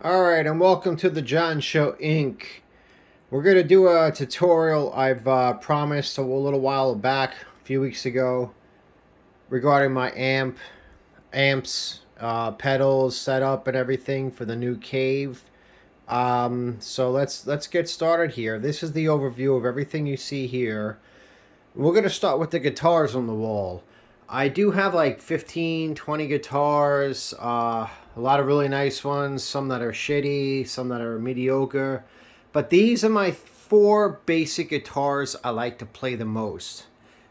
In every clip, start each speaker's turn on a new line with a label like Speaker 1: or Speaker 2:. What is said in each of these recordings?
Speaker 1: Alright, and welcome to the John Show Inc. We're going to do a tutorial I've promised a little while back, a few weeks ago, regarding my AMPS, pedals, setup, and everything for the new cave. So let's get started here. This is the overview of everything you see here. We're going to start with the guitars on the wall. I do have like 15, 20 guitars, a lot of really nice ones, some that are shitty, some that are mediocre. But these are my 4 basic guitars I like to play the most.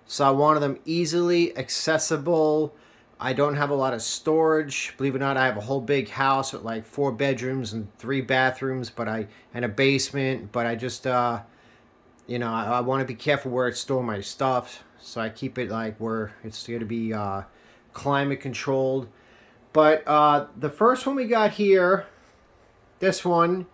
Speaker 1: So I wanted them easily accessible. I don't have a lot of storage. Believe it or not, I have a whole big house with like 4 bedrooms and 3 bathrooms, and a basement. But I just, I want to be careful where I store my stuff. So I keep it like where it's going to be climate controlled. But the first one we got here, this one,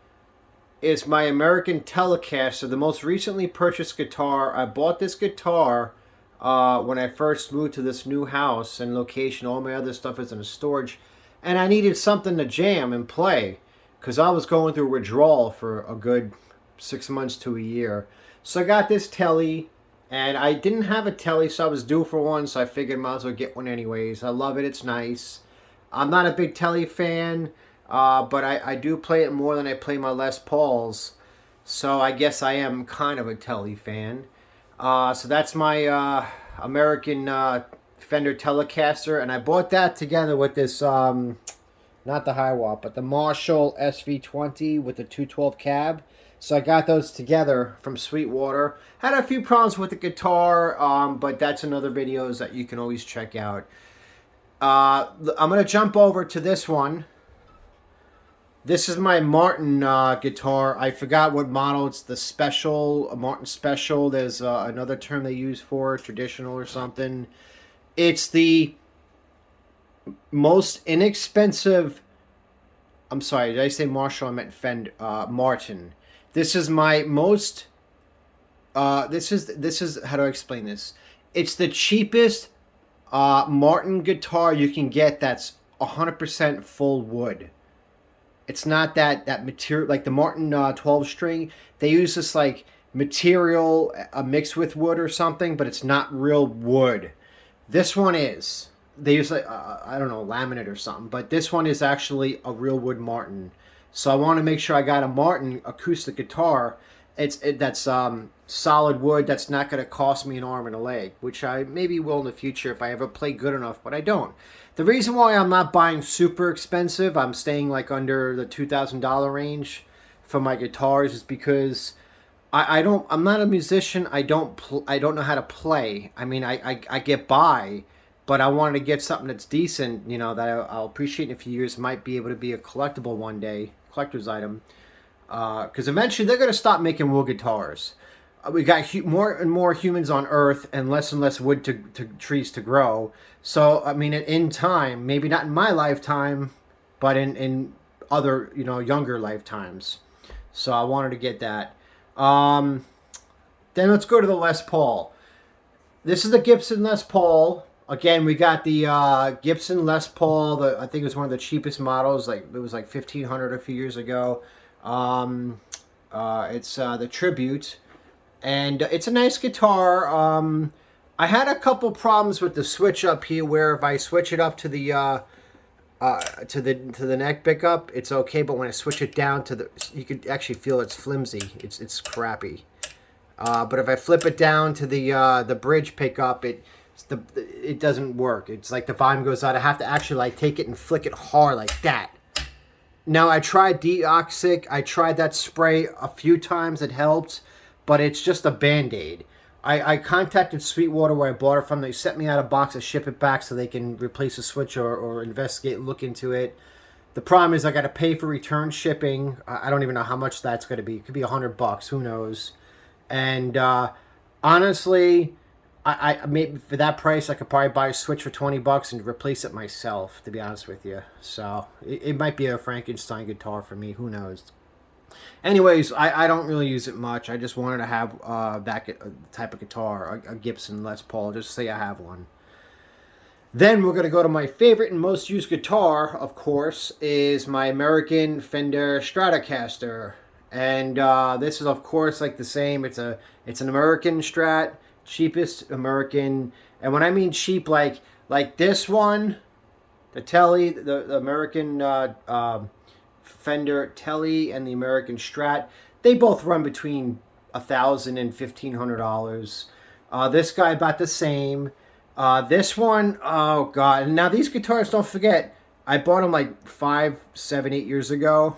Speaker 1: is my American Telecaster, the most recently purchased guitar. I bought this guitar when I first moved to this new house and location. All my other stuff is in storage. And I needed something to jam and play because I was going through withdrawal for a good 6 months to a year. So I got this Telly. And I didn't have a Telly, so I was due for one, so I figured I might as well get one anyways. I love it. It's nice. I'm not a big Telly fan, but I do play it more than I play my Les Pauls. So I guess I am kind of a Telly fan. So that's my American Fender Telecaster, and I bought that together with this, not the hiwatt, but the Marshall SV20 with the 212 cab. So I got those together from Sweetwater. Had a few problems with the guitar, but that's another videos that you can always check out. I'm going to jump over to this one. This is my Martin guitar. I forgot what model. It's the Special, Martin Special. There's another term they use for it, traditional or something. It's the most inexpensive... I'm sorry, did I say Marshall? I meant Fender, Martin. This is my most, this is, how do I explain this? It's the cheapest Martin guitar you can get that's 100% full wood. It's not that material, like the Martin 12 string. They use this like material mixed with wood or something, but it's not real wood. This one is. They use like, I don't know, laminate or something, but this one is actually a real wood Martin. So I want to make sure I got a Martin acoustic guitar. That's solid wood. That's not going to cost me an arm and a leg, which I maybe will in the future if I ever play good enough, but I don't. The reason why I'm not buying super expensive, I'm staying like under the $2,000 range for my guitars, is because I'm not a musician. I don't know how to play. I mean, I get by. But I wanted to get something that's decent, that I'll appreciate in a few years. Might be able to be a collectible one day, collector's item. Because eventually they're going to stop making wood guitars. We got more and more humans on Earth and less wood to trees to grow. So, I mean, in time, maybe not in my lifetime, but in other, younger lifetimes. So I wanted to get that. Then let's go to the Les Paul. This is the Gibson Les Paul. Again, we got the Gibson Les Paul. I think it was one of the cheapest models. Like it was like $1,500 a few years ago. It's the Tribute, and it's a nice guitar. I had a couple problems with the switch up here, where if I switch it up to the neck pickup, it's okay. But when I switch it down you could actually feel it's flimsy. It's crappy. But if I flip it down to the bridge pickup, it doesn't work. It's like the volume goes out. I have to actually like take it and flick it hard like that. Now I tried Deoxic. I tried that spray a few times. It helped, but it's just a Band-Aid. I contacted Sweetwater where I bought it from. They sent me out a box to ship it back so they can replace the switch or investigate and look into it. The problem is I got to pay for return shipping. I don't even know how much that's going to be. It could be $100. Who knows? And honestly, I maybe for that price I could probably buy a switch for $20 and replace it myself, to be honest with you. So it might be a Frankenstein guitar for me. Who knows? Anyways, I don't really use it much. I just wanted to have that type of guitar, a Gibson Les Paul, just say I have one. Then we're going to go to my favorite and most used guitar, of course, is my American Fender Stratocaster. And this is, of course, like the same. It's an American Strat, cheapest American. And when I mean cheap, like this one, the Telly, the American Fender Telly and the American Strat, they both run between $1,000 and $1,500. This guy about the same. This one, oh god! And now these guitars, don't forget, I bought them like 5, 7, 8 years ago.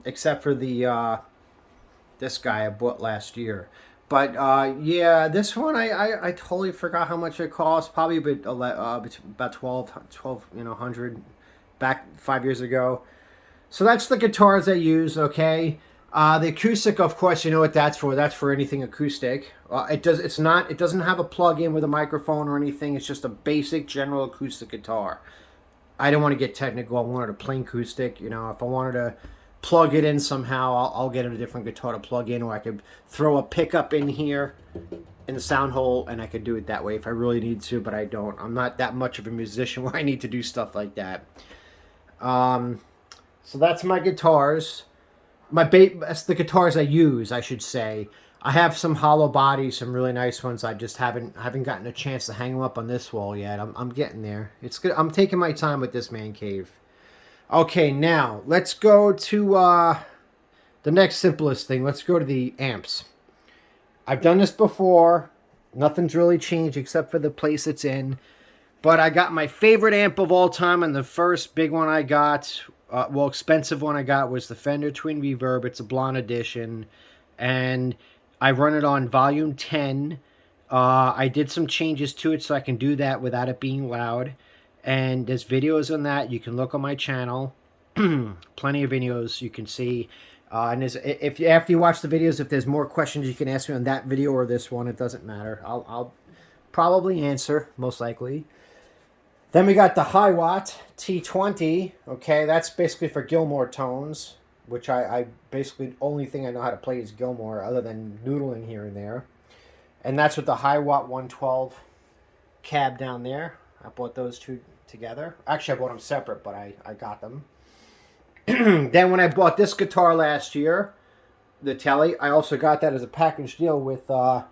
Speaker 1: Except for the this guy I bought last year. But yeah, this one I totally forgot how much it cost. Probably about 12 100 back 5 years ago. So that's the guitars I use. Okay. The acoustic, of course, you know what that's for. That's for anything acoustic. It doesn't have a plug-in with a microphone or anything. It's just a basic general acoustic guitar. I don't want to get technical. I wanted a plain acoustic. If I wanted to plug it in somehow, I'll get a different guitar to plug in, or I could throw a pickup in here in the sound hole, and I could do it that way if I really need to. But I don't. I'm not that much of a musician where I need to do stuff like that. So that's my guitars. That's the guitars I use, I should say. I have some hollow bodies, some really nice ones. I just haven't gotten a chance to hang them up on this wall yet. I'm getting there. It's good. I'm taking my time with this man cave. Okay, now let's go to the next simplest thing. Let's go to the amps. I've done this before. Nothing's really changed except for the place it's in. But I got my favorite amp of all time, and the first big one I got, expensive one I got, was the Fender Twin Reverb. It's a blonde edition, and I run it on volume 10. I did some changes to it so I can do that without it being loud, and there's videos on that. You can look on my channel. Plenty of videos you can see. And after you watch the videos, if there's more questions, you can ask me on that video or this one. It doesn't matter. I'll probably answer, most likely. Then we got the Hiwatt T20. Okay, that's basically for Gilmore tones, which I basically, only thing I know how to play is Gilmore, other than noodling here and there. And that's with the Hiwatt 112 cab down there. I bought those two together. Actually, I bought them separate, but I got them. Then when I bought this guitar last year, the Telly, I also got that as a package deal with the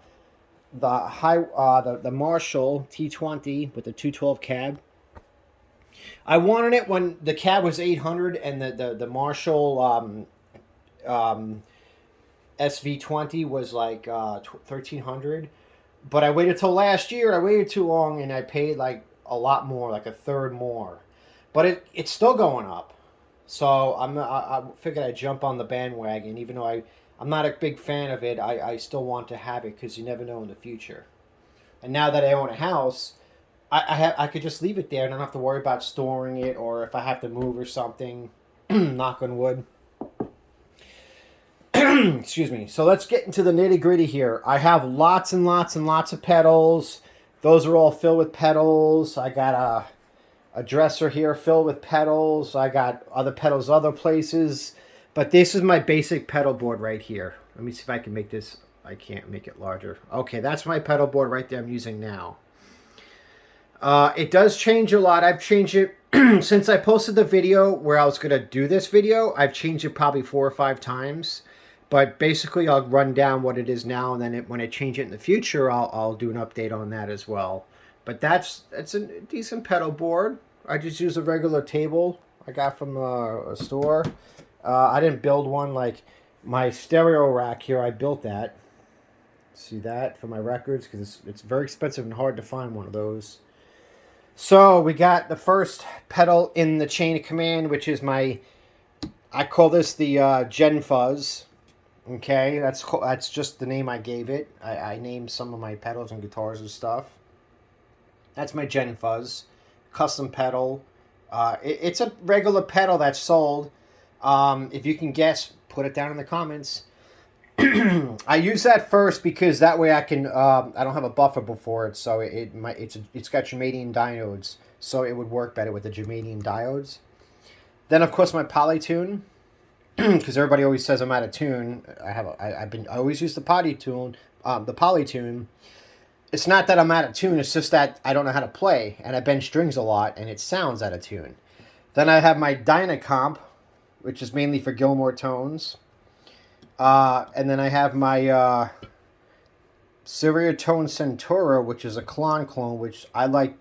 Speaker 1: Marshall T20 with the 212 cab. I wanted it when the cab was $800 and the Marshall SV20 was like $1,300. But I waited till last year. I waited too long, and I paid like a lot more, like a third more. But it's still going up. So I figured I'd jump on the bandwagon, even though I'm not a big fan of it. I still want to have it because you never know in the future. And now that I own a house, I could just leave it there and I don't have to worry about storing it, or if I have to move or something. Knock on wood. Excuse me. So let's get into the nitty gritty here. I have lots and lots and lots of pedals. Those are all filled with pedals. I got a dresser here filled with pedals. I got other pedals other places. But this is my basic pedal board right here. Let me see if I can make this. I can't make it larger. Okay, that's my pedal board right there I'm using now. It does change a lot. I've changed it since I posted the video where I was going to do this video. I've changed it probably 4 or 5 times. But basically, I'll run down what it is now, and then when I change it in the future, I'll do an update on that as well. But that's a decent pedal board. I just use a regular table I got from a store. I didn't build one like my stereo rack here. I built that. See that for my records, because it's very expensive and hard to find one of those. So we got the first pedal in the chain of command, which is I call this the Gen Fuzz. Okay, that's just the name I gave it. I named some of my pedals and guitars and stuff. That's my Gen Fuzz, custom pedal. It's a regular pedal that's sold. If you can guess, put it down in the comments. I use that first because that way I can. I don't have a buffer before it, so it's got germanium diodes, so it would work better with the germanium diodes. Then of course my Polytune, because everybody always says I'm out of tune. I always use the Polytune. It's not that I'm out of tune, it's just that I don't know how to play, and I bend strings a lot, and it sounds out of tune. Then I have my Dynacomp, which is mainly for Gilmore tones. And then I have my Silver Tone Centauro, which is a Klon clone, which I like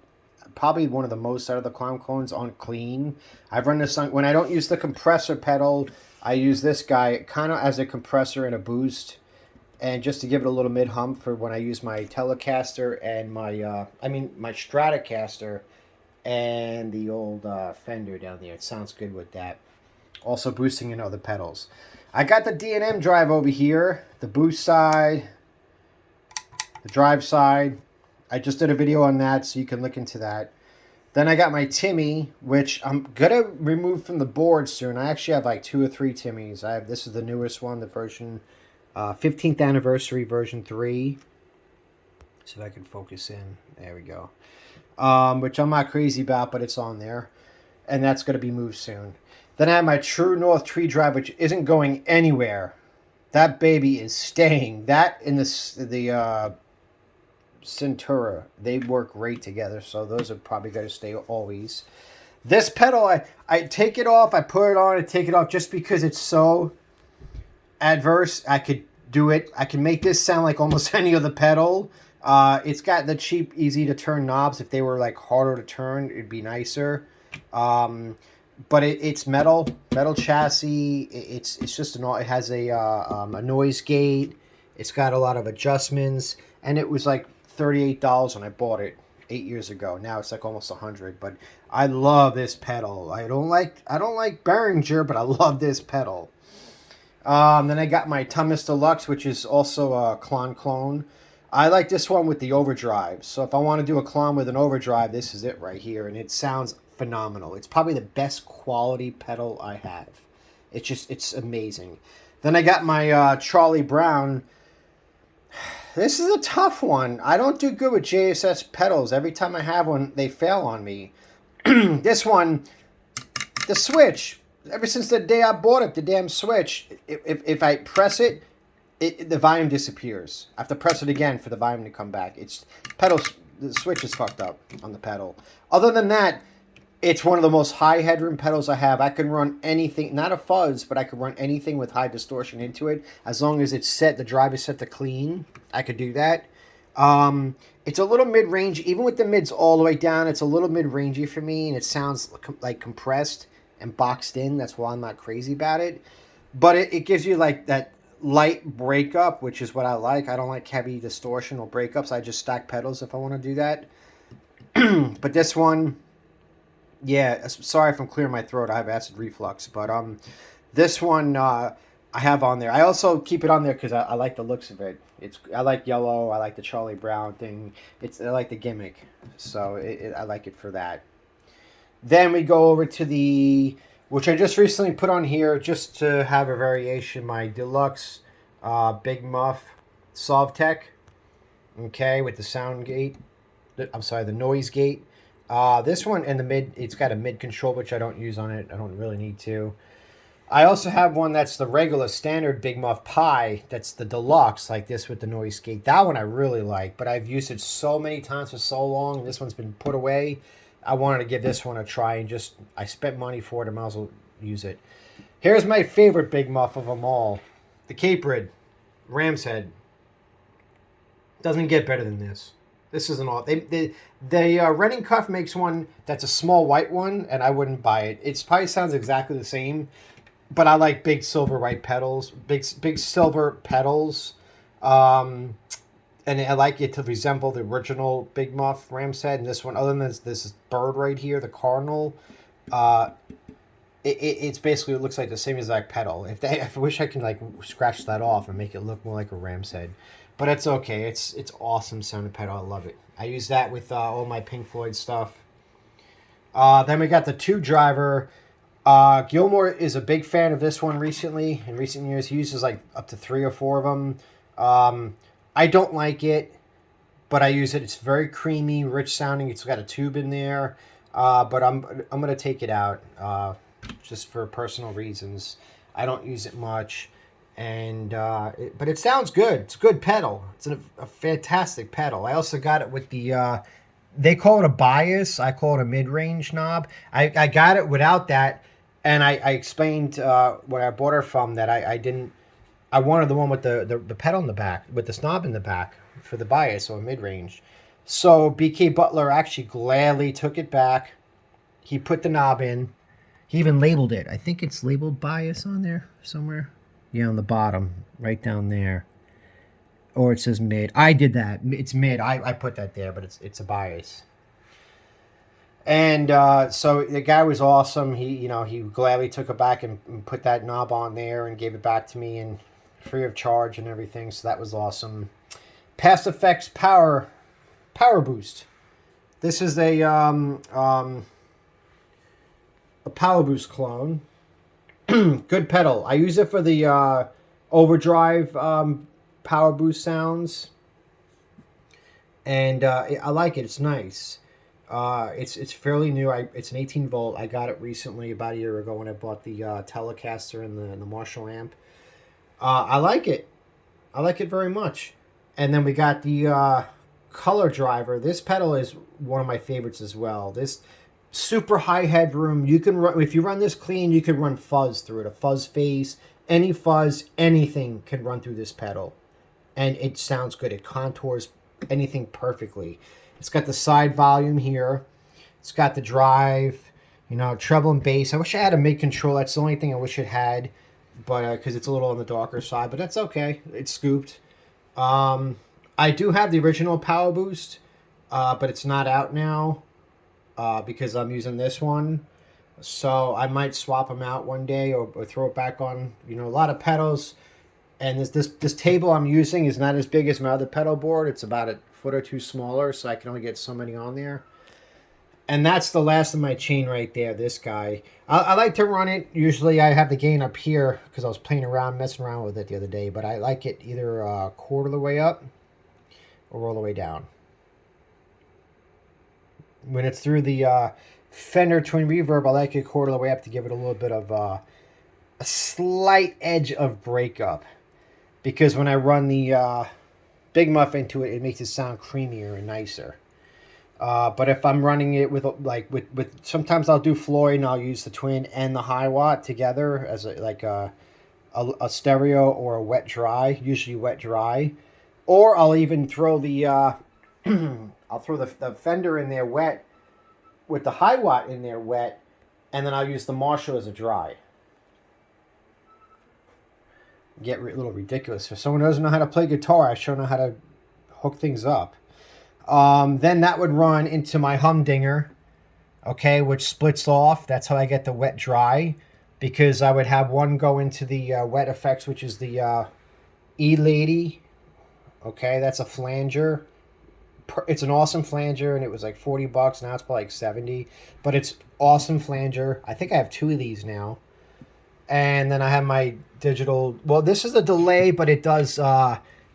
Speaker 1: probably one of the most out of the Klon clones on clean. I've run this on, when I don't use the compressor pedal, I use this guy kind of as a compressor and a boost. And just to give it a little mid-hum for when I use my Telecaster and my, my Stratocaster and the old Fender down there. It sounds good with that. Also boosting in other pedals. I got the D&M drive over here, the boost side, the drive side. I just did a video on that, so you can look into that. Then I got my Timmy, which I'm going to remove from the board soon. I actually have like 2 or 3 Timmys. This is the newest one, the version 15th anniversary version 3. So if I can focus in. There we go. Which I'm not crazy about, but it's on there. And that's going to be moved soon. Then I have my True North tree drive, which isn't going anywhere. That baby is staying. That and the Centura, they work great together. So those are probably going to stay always. This pedal, I take it off, I put it on, I take it off just because it's so adverse. I could do it. I can make this sound like almost any other pedal. It's got the cheap, easy to turn knobs. If they were like harder to turn, it'd be nicer. But it's metal chassis. It's just it has a noise gate. It's got a lot of adjustments, and it was like $38 when I bought it 8 years ago. Now it's like almost $100. But I love this pedal. I don't like Behringer, but I love this pedal. Then I got my Thomas Deluxe, which is also a clone. I like this one with the overdrive. So if I want to do a clone with an overdrive, this is it right here. And it sounds phenomenal. It's probably the best quality pedal I have. It's amazing. Then I got my Charlie Brown. This is a tough one. I don't do good with JSS pedals. Every time I have one, they fail on me. This one, the switch. Ever since the day I bought it, the damn switch, if I press it, the volume disappears. I have to press it again for the volume to come back. The switch is fucked up on the pedal. Other than that, it's one of the most high headroom pedals I have. I can run anything, not a fuzz, but I can run anything with high distortion into it. As long as it's set, the drive is set to clean, I could do that. It's a little mid-range. Even with the mids all the way down, it's a little mid-rangey for me, and it sounds like compressed and boxed in. That's why I'm not crazy about it. But it gives you like that light breakup, which is what I like. I don't like heavy distortion or breakups. I just stack pedals if I want to do that. But this one, yeah, sorry if I'm clearing my throat. I have acid reflux. But this one I have on there. I also keep it on there because I like the looks of it. I like yellow. I like the Charlie Brown thing. I like the gimmick. So I like it for that. Then we go over to which I just recently put on here just to have a variation, my Deluxe Big Muff Sovtech, okay, with the sound gate. The noise gate. This one and the mid, it's got a mid control, which I don't use on it. I don't really need to. I also have one that's the regular standard Big Muff Pi. That's the Deluxe, like this with the noise gate. That one I really like, but I've used it so many times for so long, and this one's been put away. I wanted to give this one a try, and I spent money for it. I might as well use it. Here's my favorite Big Muff of them all. The Cape Rid Ram's Head. Doesn't get better than this. This isn't all. The Renning Cuff makes one that's a small white one, and I wouldn't buy it. It probably sounds exactly the same, but I like big silver white pedals. Big silver pedals. And I like it to resemble the original Big Muff Ram's Head. And this one, other than this bird right here, the cardinal, it's basically, it looks like the same exact pedal. I wish I can like scratch that off and make it look more like a Ram's Head. But it's okay. It's awesome sounding pedal. I love it. I use that with all my Pink Floyd stuff. Then we got the 2-driver. Gilmore is a big fan of this one recently. In recent years, he uses like up to 3 or 4 of them. I don't like it, but I use it. It's very creamy, rich sounding. It's got a tube in there, but I'm gonna take it out just for personal reasons. I don't use it much, And but it sounds good. It's a good pedal. It's a fantastic pedal. I also got it with the they call it a bias. I call it a mid-range knob. I got it without that, and I explained when I bought her from that I didn't. I wanted the one with the pedal in the back, with the knob in the back for the bias or mid-range. So BK Butler actually gladly took it back. He put the knob in. He even labeled it. I think it's labeled bias on there somewhere. Yeah, on the bottom, right down there. Or it says mid. I did that. It's mid. I put that there, but it's a bias. And so the guy was awesome. He gladly took it back and put that knob on there and gave it back to me and free of charge and everything. So that was awesome. Past Effects Power Boost. This is a Power Boost clone. Good pedal. I use it for the overdrive Power Boost sounds, and I like it. It's nice. It's fairly new. It's an 18 volt. I got it recently, about a year ago, when I bought the Telecaster and the Marshall amp. I like it. I like it very much. And then we got the Color Driver. This pedal is one of my favorites as well. This super high headroom. You can run, if you run this clean, you can run fuzz through it. A fuzz phase, any fuzz, anything can run through this pedal, and it sounds good. It contours anything perfectly. It's got the side volume here. It's got the drive, treble and bass. I wish I had a mid control. That's the only thing I wish it had, but because it's a little on the darker side, but that's okay. It's scooped. I do have the original Power Boost, but it's not out now. Because I'm using this one, so I might swap them out one day or throw it back on. A lot of pedals, and this table I'm using is not as big as my other pedal board. It's about a foot or two smaller, so I can only get so many on there. And that's the last of my chain right there. This guy, I like to run it. Usually I have the gain up here because I was messing around with it the other day. But I like it either quarter of the way up or all the way down. When it's through the Fender Twin Reverb, I like it quarter of the way up to give it a little bit of a slight edge of breakup. Because when I run the Big Muff into it, it makes it sound creamier and nicer. But if I'm running it with sometimes I'll do Floyd and I'll use the Twin and the Hiwatt together as a stereo or a wet dry, usually wet dry. Or I'll even throw the I'll throw the Fender in there wet with the Hiwatt in there wet, and then I'll use the Marshall as a dry. Get a little ridiculous. For someone who doesn't know how to play guitar, I sure know how to hook things up. Then that would run into my humdinger, okay, which splits off. That's how I get the wet dry, because I would have one go into the wet effects, which is the E-Lady. Okay, that's a flanger. It's an awesome flanger, and it was like $40. Now it's probably like 70, but it's awesome flanger. I think I have 2 of these now. And then I have my digital. Well, this is a delay, but it does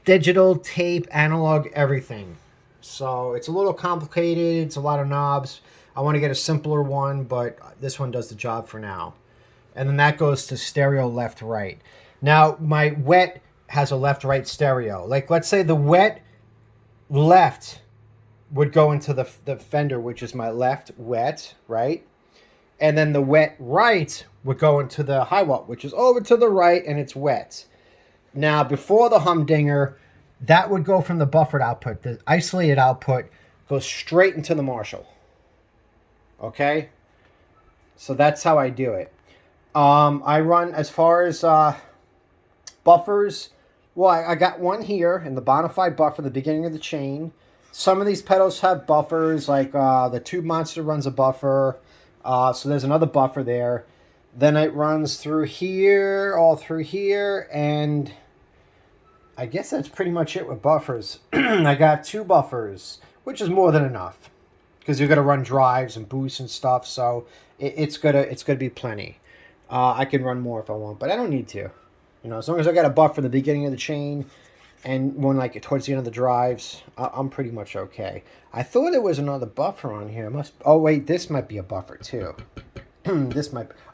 Speaker 1: digital, tape, analog, everything. So it's a little complicated. It's a lot of knobs. I want to get a simpler one, but this one does the job for now. And then that goes to stereo left, right. Now, my wet has a left-right stereo. Like, let's say the wet left would go into the Fender, which is my left wet, right? And then the wet right would go into the Hiwatt, which is over to the right, and it's wet. Now, before the humdinger, that would go from the buffered output. The isolated output goes straight into the Marshall. Okay? So that's how I do it. I run, as far as buffers, well, I got one here in the Bonafide buffer, the beginning of the chain. Some of these pedals have buffers, like the Tube Monster runs a buffer. So there's another buffer there. Then it runs through here, all through here, and I guess that's pretty much it with buffers. I got 2 buffers, which is more than enough, because you're gonna run drives and boosts and stuff. So it's gonna be plenty. I can run more if I want, but I don't need to. As long as I got a buffer in the beginning of the chain and one like towards the end of the drives, I'm pretty much okay. I thought there was another buffer on here. Oh wait, this might be a buffer too.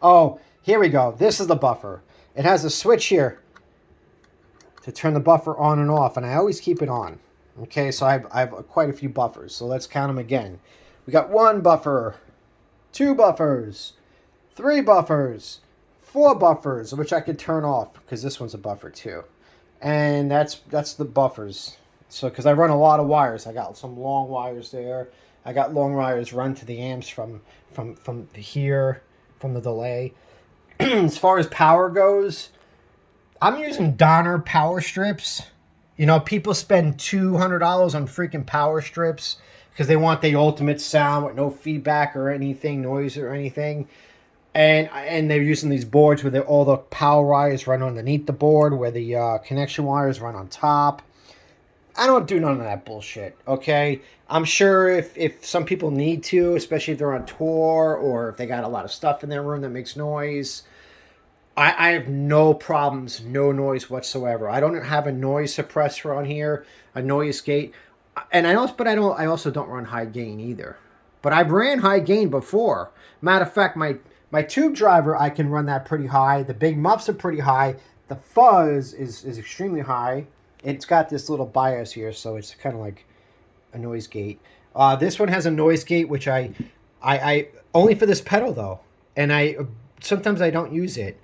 Speaker 1: Oh, here we go. This is the buffer. It has a switch here. to turn the buffer on and off, and I always keep it on. Okay, so I have quite a few buffers. So let's count them again. We got 1 buffer, 2 buffers, 3 buffers, 4 buffers, which I could turn off because this one's a buffer too. And that's the buffers. So because I run a lot of wires, I got some long wires there. I got long wires run to the amps from here, from the delay. As far as power goes, I'm using Donner power strips. You know, people spend $200 on freaking power strips because they want the ultimate sound with no feedback or anything, noise or anything. And they're using these boards where all the power wires run underneath the board, where the connection wires run on top. I don't do none of that bullshit, okay? I'm sure if some people need to, especially if they're on tour or if they got a lot of stuff in their room that makes noise, I have no problems, no noise whatsoever. I don't have a noise suppressor on here, a noise gate, and I also don't run high gain either. But I've ran high gain before. Matter of fact, my tube driver, I can run that pretty high. The big muffs are pretty high. The fuzz is extremely high. It's got this little bias here, so it's kind of like a noise gate. This one has a noise gate, which I only for this pedal though, and sometimes I don't use it.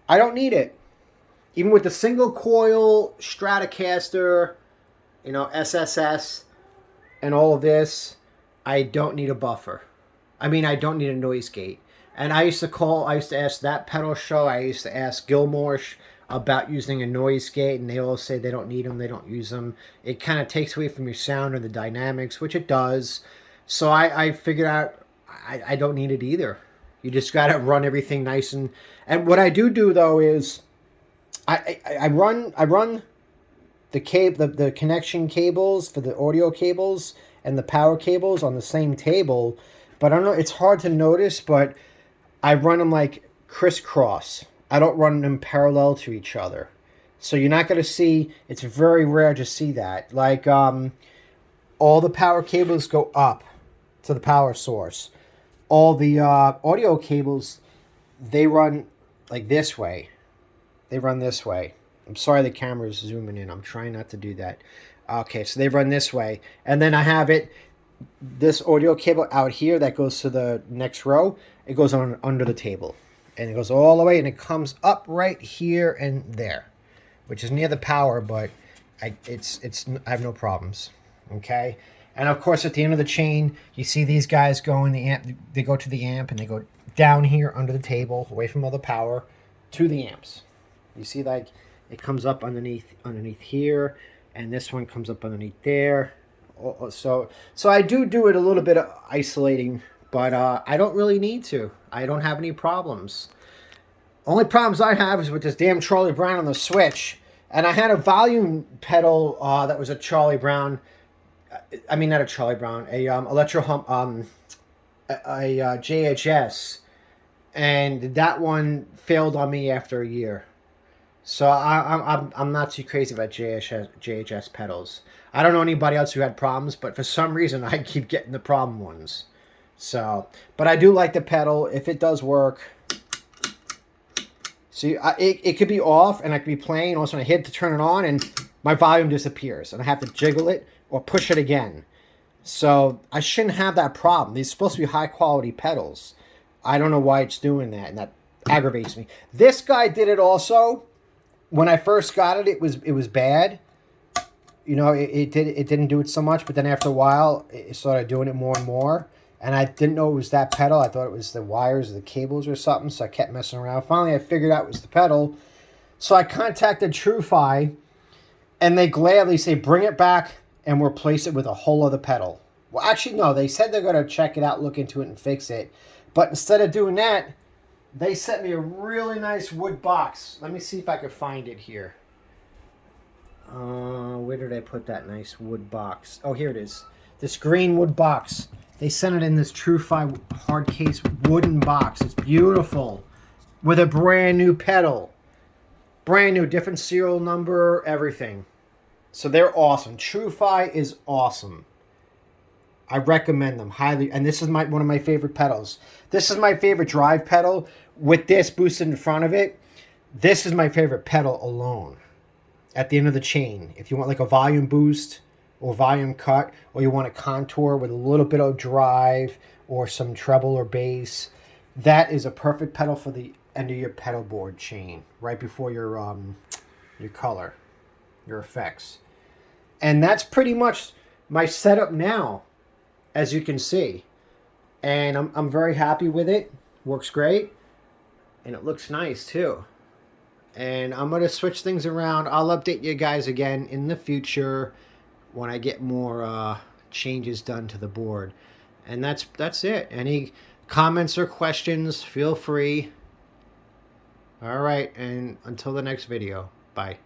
Speaker 1: I don't need it. Even with the single coil Stratocaster, you know, SSS, and all of this, I don't need a buffer. I mean, I don't need a noise gate. And I used to ask that pedal show, I used to ask Gilmore about using a noise gate, and they all say they don't need them, they don't use them. It kind of takes away from your sound and the dynamics, which it does. So I figured out I don't need it either. You just got to run everything nice. And what I do though is I run the connection cables for the audio cables and the power cables on the same table. But I don't know, it's hard to notice, but I run them like crisscross. I don't run them parallel to each other. So you're not going to see, it's very rare to see that. Like all the power cables go up to the power source. All the audio cables, they run like this way. They run this way. I'm sorry the camera is zooming in. I'm trying not to do that. Okay, so they run this way. And then I have this audio cable out here that goes to the next row. It goes on under the table. And it goes all the way, and it comes up right here and there, which is near the power, but I have no problems. Okay? And of course, at the end of the chain, you see these guys go in the amp. They go to the amp, and they go down here under the table, away from all the power, to the amps. You see, like, it comes up underneath here, and this one comes up underneath there. So I do it a little bit of isolating, but I don't really need to. I don't have any problems. Only problems I have is with this damn Charlie Brown on the switch. And I had a volume pedal that was a Charlie Brown. I mean, not a Charlie Brown, a Electro Hum, a JHS, and that one failed on me after a year. So I'm not too crazy about JHS pedals. I don't know anybody else who had problems, but for some reason I keep getting the problem ones. So, but I do like the pedal if it does work. See, it could be off and I could be playing. Also, I hit to turn it on and my volume disappears, and I have to jiggle it or push it again. So I shouldn't have that problem. These are supposed to be high quality pedals. I don't know why it's doing that, and that aggravates me. This guy did it also. When I first got it, it was bad. You know, it didn't do it so much, but then after a while, it started doing it more and more. And I didn't know it was that pedal. I thought it was the wires or the cables or something, so I kept messing around. Finally, I figured out it was the pedal. So I contacted TrueFi, and they gladly say, bring it back and replace it with a whole other pedal. Well, actually, no. They said they're going to check it out, look into it, and fix it. But instead of doing that, they sent me a really nice wood box. Let me see if I can find it here. Where did I put that nice wood box? Oh, here it is. This green wood box. They sent it in this TrueFi hard case wooden box. It's beautiful. With a brand new pedal. Brand new, different serial number, everything. So they're awesome. TrueFi is awesome. I recommend them highly. And this is one of my favorite pedals. This is my favorite drive pedal with this boosted in front of it. This is my favorite pedal alone. at the end of the chain. If you want like a volume boost or volume cut, or you want a contour with a little bit of drive or some treble or bass, that is a perfect pedal for the end of your pedal board chain, right before your color, your effects. And that's pretty much my setup now, as you can see. And I'm very happy with it. Works great. And it looks nice too. And I'm going to switch things around. I'll update you guys again in the future when I get more changes done to the board. And that's it. Any comments or questions, feel free. All right, and until the next video, bye.